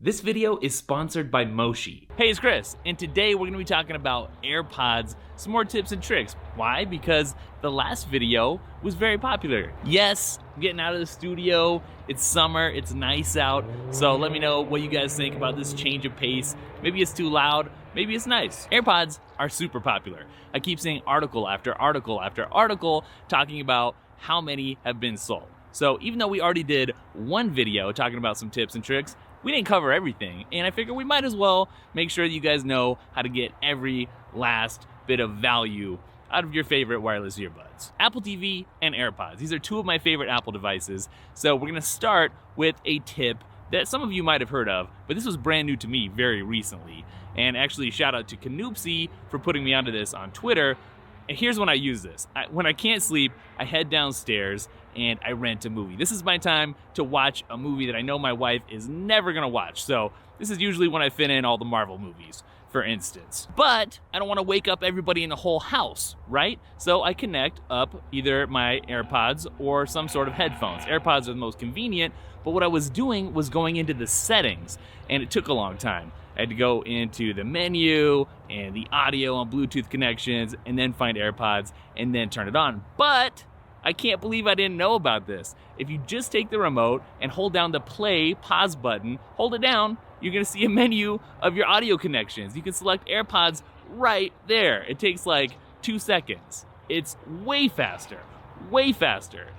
This video is sponsored by Moshi. Hey, it's Chris, and today we're gonna be talking about AirPods, some more tips and tricks. Why? Because the last video was very popular. Yes, I'm getting out of the studio, it's summer, it's nice out, so let me know what you guys think about this change of pace. Maybe it's too loud, maybe it's nice. AirPods are super popular. I keep seeing article after article after article talking about how many have been sold. So even though we already did one video talking about some tips and tricks, we didn't cover everything, and I figured we might as well make sure that you guys know how to get every last bit of value out of your favorite wireless earbuds. Apple TV and AirPods. These are two of my favorite Apple devices, so we're gonna start with a tip that some of you might have heard of, but this was brand new to me very recently. And actually, shout out to Canoopsy for putting me onto this on Twitter. And here's when I use this. When I can't sleep, I head downstairs and I rent a movie. This is my time to watch a movie that I know my wife is never gonna watch. So this is usually when I fit in all the Marvel movies, for instance. But I don't wanna wake up everybody in the whole house, right? So I connect up either my AirPods or some sort of headphones. AirPods are the most convenient, but what I was doing was going into the settings, and it took a long time. I had to go into the menu and the audio and Bluetooth connections and then find AirPods and then turn it on. But I can't believe I didn't know about this. If you just take the remote and hold down the play pause button, hold it down, you're gonna see a menu of your audio connections. You can select AirPods right there. It takes like 2 seconds. It's way faster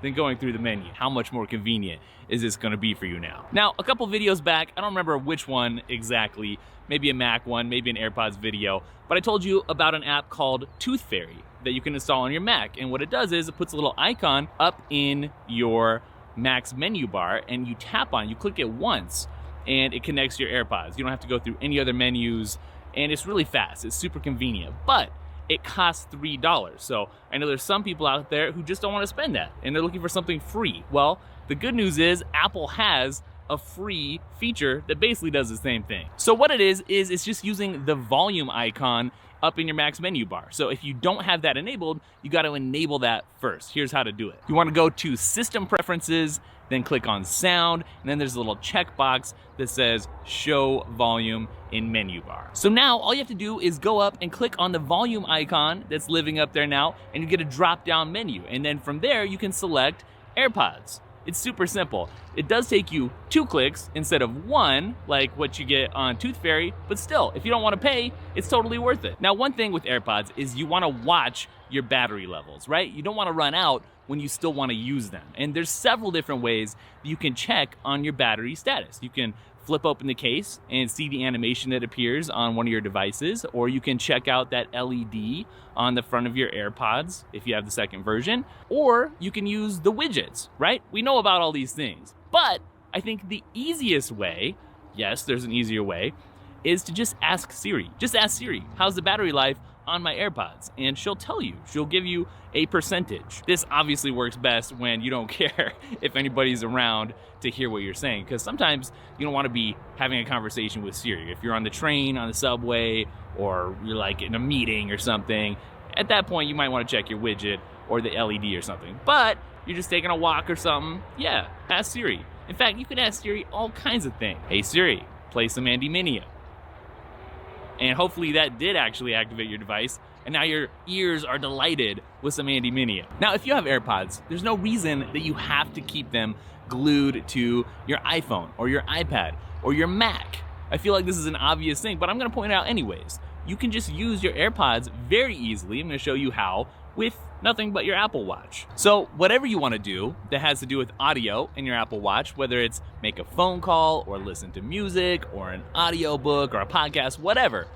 than going through the menu. How much more convenient is this gonna be for you now? Now, a couple videos back, I don't remember which one exactly, maybe a Mac one, maybe an AirPods video, but I told you about an app called Tooth Fairy that you can install on your Mac. And what it does is it puts a little icon up in your Mac's menu bar, and you tap on, you click it once, and it connects your AirPods. You don't have to go through any other menus, and it's really fast, it's super convenient. But it costs $3. So I know there's some people out there who just don't want to spend that, and they're looking for something free. Well, the good news is Apple has a free feature that basically does the same thing. So what it is it's just using the volume icon up in your Mac's menu bar. So if you don't have that enabled, you got to enable that first. Here's how to do it. You want to go to System Preferences, then click on Sound, and then there's a little checkbox that says Show Volume in Menu Bar. So now all you have to do is go up and click on the volume icon that's living up there now, and you get a drop-down menu. And then from there, you can select AirPods. It's super simple. It does take you 2 clicks instead of 1, like what you get on Tooth Fairy, but still, if you don't want to pay, it's totally worth it. Now, one thing with AirPods is you want to watch your battery levels, right? You don't want to run out when you still want to use them. And there's several different ways that you can check on your battery status. You can flip open the case and see the animation that appears on one of your devices, or you can check out that LED on the front of your AirPods if you have the second version, or you can use the widgets, right? We know about all these things, but I think the easiest way, yes, there's an easier way, is to just ask Siri. Just ask Siri, how's the battery life on my AirPods? And she'll tell you, she'll give you a percentage. This obviously works best when you don't care if anybody's around to hear what you're saying, because sometimes you don't want to be having a conversation with Siri. If you're on the train, on the subway, or you're like in a meeting or something, at that point you might want to check your widget or the LED or something. But you're just taking a walk or something, yeah, ask Siri. In fact, you can ask Siri all kinds of things. Hey Siri, play some Andy Mineo. And hopefully that did actually activate your device, and now your ears are delighted with some Andy Mineo. Now, if you have AirPods, there's no reason that you have to keep them glued to your iPhone or your iPad or your Mac. I feel like this is an obvious thing, but I'm gonna point it out anyways. You can just use your AirPods very easily. I'm gonna show you how with nothing but your Apple Watch. So whatever you wanna do that has to do with audio in your Apple Watch, whether it's make a phone call or listen to music or an audiobook or a podcast, whatever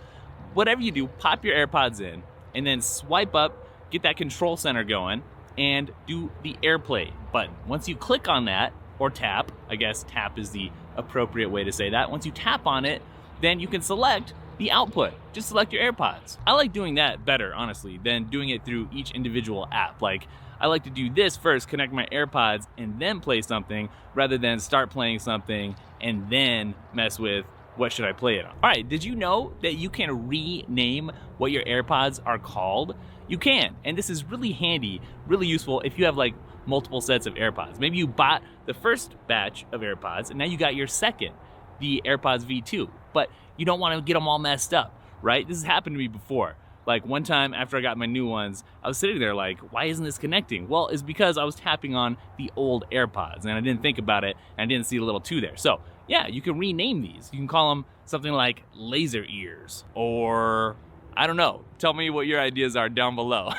you do, pop your AirPods in and then swipe up, get that control center going, and do the AirPlay button. Once you click on that, or tap, I guess tap is the appropriate way to say that. Once you tap on it, then you can select the output. Just select your AirPods. I like doing that better, honestly, than doing it through each individual app. Like, I like to do this first, connect my AirPods, and then play something, rather than start playing something and then mess with what should I play it on. All right, did you know that you can rename what your AirPods are called? You can, and this is really handy, really useful if you have like multiple sets of AirPods. Maybe you bought the first batch of AirPods and now you got your second. the AirPods V2, but you don't want to get them all messed up, right? This has happened to me before. Like one time after I got my new ones, I was sitting there like, why isn't this connecting? Well, it's because I was tapping on the old AirPods and I didn't think about it and I didn't see the little 2 there. So yeah, you can rename these. You can call them something like laser ears, or I don't know. Tell me what your ideas are down below.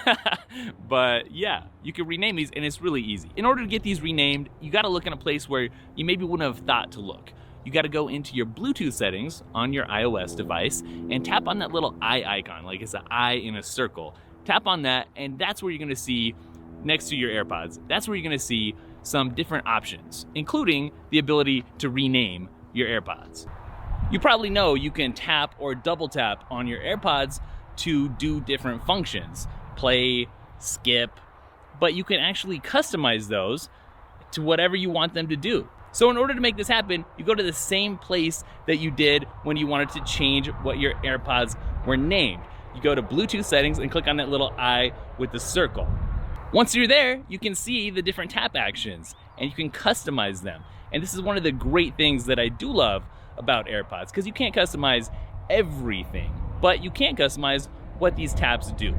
But yeah, you can rename these and it's really easy. In order to get these renamed, you gotta look in a place where you maybe wouldn't have thought to look. You gotta go into your Bluetooth settings on your iOS device and tap on that little eye icon, like it's an eye in a circle. Tap on that and that's where you're gonna see, next to your AirPods, that's where you're gonna see some different options, including the ability to rename your AirPods. You probably know you can tap or double tap on your AirPods to do different functions, play, skip, but you can actually customize those to whatever you want them to do. So in order to make this happen, you go to the same place that you did when you wanted to change what your AirPods were named. You go to Bluetooth settings and click on that little eye with the circle. Once you're there, you can see the different tap actions and you can customize them. And this is one of the great things that I do love about AirPods, because you can't customize everything, but you can customize what these taps do.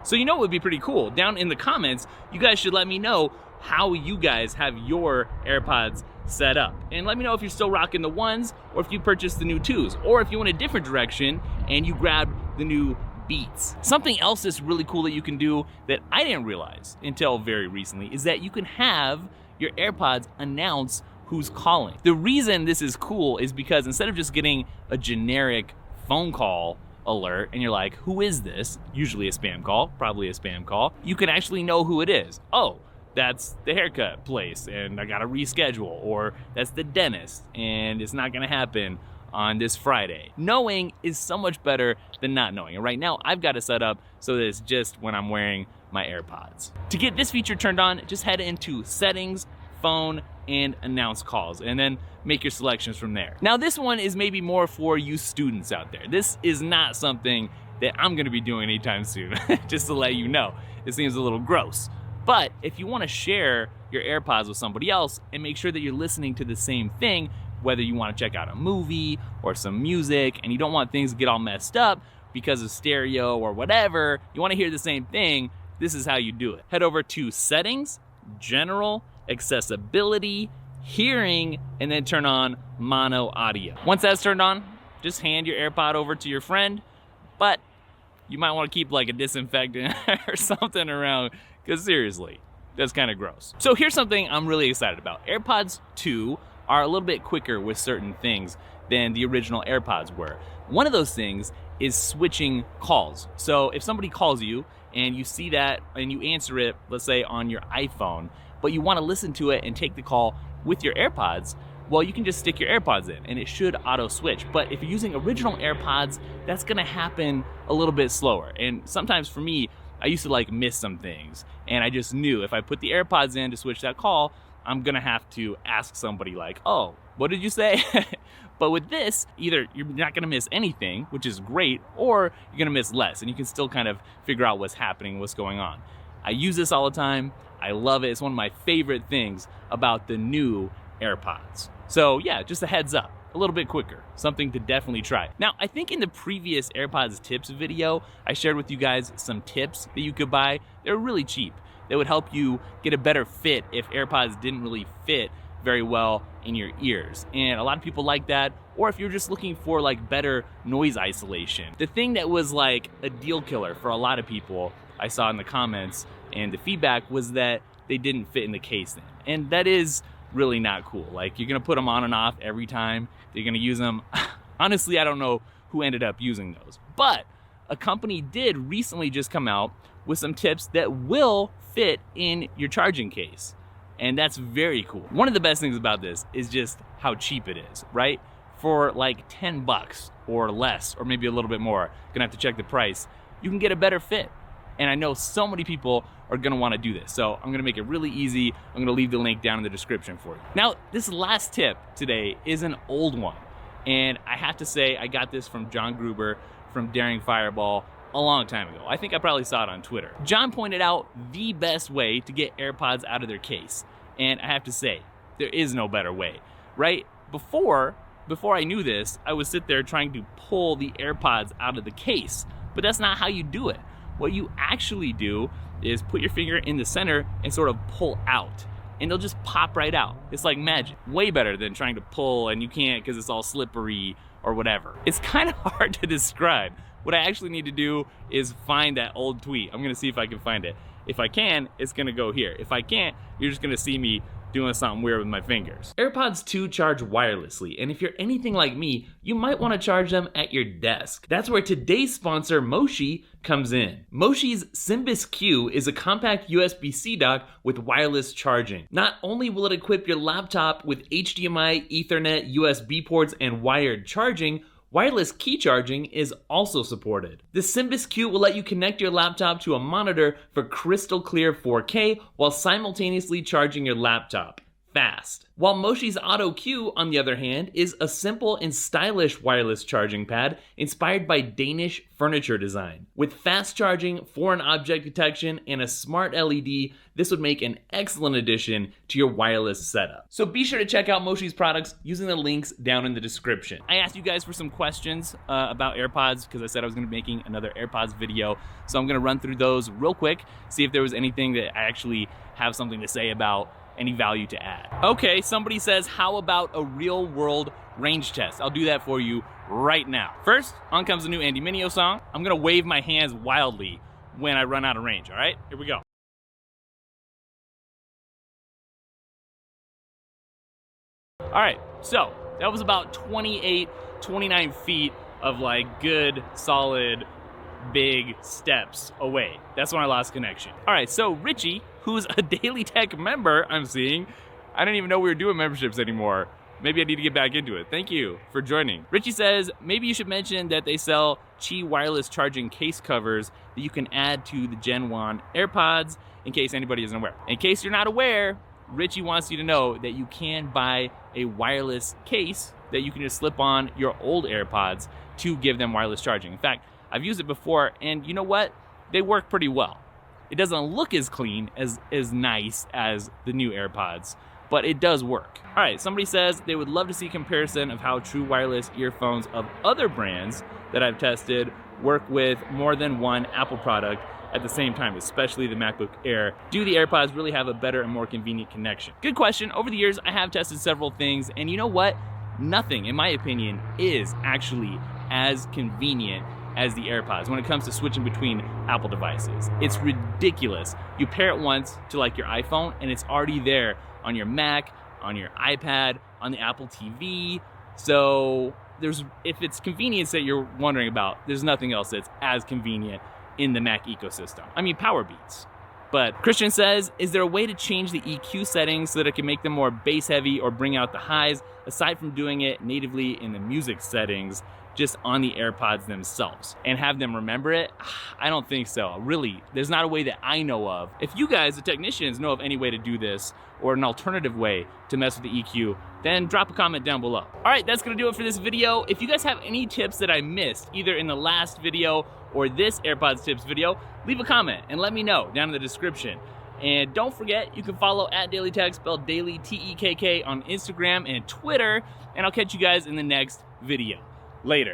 So you know what would be pretty cool? Down in the comments, you guys should let me know how you guys have your AirPods set up. And let me know if you're still rocking the 1s or if you purchased the new 2s, or if you went a different direction and you grabbed the new Beats. Something else that's really cool that you can do that I didn't realize until very recently is that you can have your AirPods announce who's calling. The reason this is cool is because instead of just getting a generic phone call alert and you're like, who is this? Usually a spam call, probably a spam call. You can actually know who it is. Oh, that's the haircut place and I gotta reschedule, or that's the dentist and it's not gonna happen on this Friday. Knowing is so much better than not knowing. And right now I've got it set up so that it's just when I'm wearing my AirPods. To get this feature turned on, just head into settings, phone, and announce calls, and then make your selections from there. Now this one is maybe more for you students out there. This is not something that I'm gonna be doing anytime soon, just to let you know. It seems a little gross. But if you wanna share your AirPods with somebody else and make sure that you're listening to the same thing, whether you wanna check out a movie or some music and you don't want things to get all messed up because of stereo or whatever, you wanna hear the same thing, this is how you do it. Head over to settings, general, accessibility, hearing, and then turn on mono audio. Once that's turned on, just hand your AirPod over to your friend, but you might want to keep like a disinfectant or something around, because seriously, that's kind of gross. So here's something I'm really excited about. AirPods 2 are a little bit quicker with certain things than the original AirPods were. One of those things is switching calls. So if somebody calls you and you see that and you answer it, let's say on your iPhone, but you want to listen to it and take the call with your AirPods, well, you can just stick your AirPods in and it should auto switch. But if you're using original AirPods, that's gonna happen a little bit slower. And sometimes for me, I used to like miss some things and I just knew if I put the AirPods in to switch that call, I'm gonna have to ask somebody like, oh, what did you say? But with this, either you're not gonna miss anything, which is great, or you're gonna miss less and you can still kind of figure out what's happening, what's going on. I use this all the time. I love it. It's one of my favorite things about the new AirPods. So yeah, just a heads up, a little bit quicker, something to definitely try. Now, I think in the previous AirPods tips video, I shared with you guys some tips that you could buy. They're really cheap. They would help you get a better fit if AirPods didn't really fit very well in your ears. And a lot of people like that, or if you're just looking for like better noise isolation. The thing that was like a deal killer for a lot of people, I saw in the comments and the feedback, was that they didn't fit in the case then. And that is really not cool. Like, you're gonna put them on and off every time. You're gonna use them. Honestly, I don't know who ended up using those. But a company did recently just come out with some tips that will fit in your charging case. And that's very cool. One of the best things about this is just how cheap it is, right? For like 10 bucks or less, or maybe a little bit more, gonna have to check the price, you can get a better fit. And I know so many people are gonna wanna do this. So I'm gonna make it really easy. I'm gonna leave the link down in the description for you. Now, this last tip today is an old one. And I have to say, I got this from John Gruber from Daring Fireball a long time ago. I think I probably saw it on Twitter. John pointed out the best way to get AirPods out of their case. And I have to say, there is no better way, right? Before, before I knew this, I would sit there trying to pull the AirPods out of the case, but that's not how you do it. What you actually do is put your finger in the center and sort of pull out, and they'll just pop right out. It's like magic. Way better than trying to pull and you can't because it's all slippery or whatever. It's kind of hard to describe. What I actually need to do is find that old tweet. I'm gonna see if I can find it. If I can, it's gonna go here. If I can't, you're just gonna see me doing something weird with my fingers. AirPods 2 charge wirelessly, and if you're anything like me, you might want to charge them at your desk. That's where today's sponsor, Moshi, comes in. Moshi's Symbis Q is a compact USB-C dock with wireless charging. Not only will it equip your laptop with HDMI, Ethernet, USB ports, and wired charging, wireless key charging is also supported. The Symbis Q will let you connect your laptop to a monitor for crystal clear 4K while simultaneously charging your laptop. Fast. While Moshi's Auto Q, on the other hand, is a simple and stylish wireless charging pad inspired by Danish furniture design. With fast charging, foreign object detection, and a smart LED, this would make an excellent addition to your wireless setup. So be sure to check out Moshi's products using the links down in the description. I asked you guys for some questions about AirPods because I said I was going to be making another AirPods video. So I'm going to run through those real quick, see if there was anything that I actually have something to say about, any value to add. Okay, somebody says, how about a real world range test? I'll do that for you right now. First, on comes the new Andy Mineo song. I'm gonna wave my hands wildly when I run out of range, all right? Here we go. All right, so that was about 28, 29 feet of like good, solid, big steps away. That's when I lost connection. All right, so Richie, who's a Daily Tech member, I'm seeing. I didn't even know we were doing memberships anymore. Maybe I need to get back into it. Thank you for joining. Richie says, maybe you should mention that they sell Qi wireless charging case covers that you can add to the Gen 1 AirPods, in case anybody isn't aware. In case you're not aware, Richie wants you to know that you can buy a wireless case that you can just slip on your old AirPods to give them wireless charging. In fact, I've used it before, and you know what? They work pretty well. It doesn't look as clean, as nice as the new AirPods, but it does work. All right, somebody says they would love to see a comparison of how true wireless earphones of other brands that I've tested work with more than one Apple product at the same time, especially the MacBook Air. Do the AirPods really have a better and more convenient connection? Good question. Over the years, I have tested several things, and you know what? Nothing, in my opinion, is actually as convenient as the AirPods when it comes to switching between Apple devices. It's ridiculous. You pair it once to like your iPhone and it's already there on your Mac, on your iPad, on the Apple TV. So if it's convenience that you're wondering about, there's nothing else that's as convenient in the Mac ecosystem. I mean, power beats. But Christian says, is there a way to change the EQ settings so that it can make them more bass heavy or bring out the highs, aside from doing it natively in the music settings, just on the AirPods themselves, and have them remember it? I don't think so. Really, there's not a way that I know of. If you guys, the technicians, know of any way to do this or an alternative way to mess with the EQ, then drop a comment down below. All right, that's gonna do it for this video. If you guys have any tips that I missed, either in the last video or this AirPods tips video, leave a comment and let me know down in the description. And don't forget, you can follow @DailyTech, spelled Daily, T-E-K-K, on Instagram and Twitter, and I'll catch you guys in the next video. Later.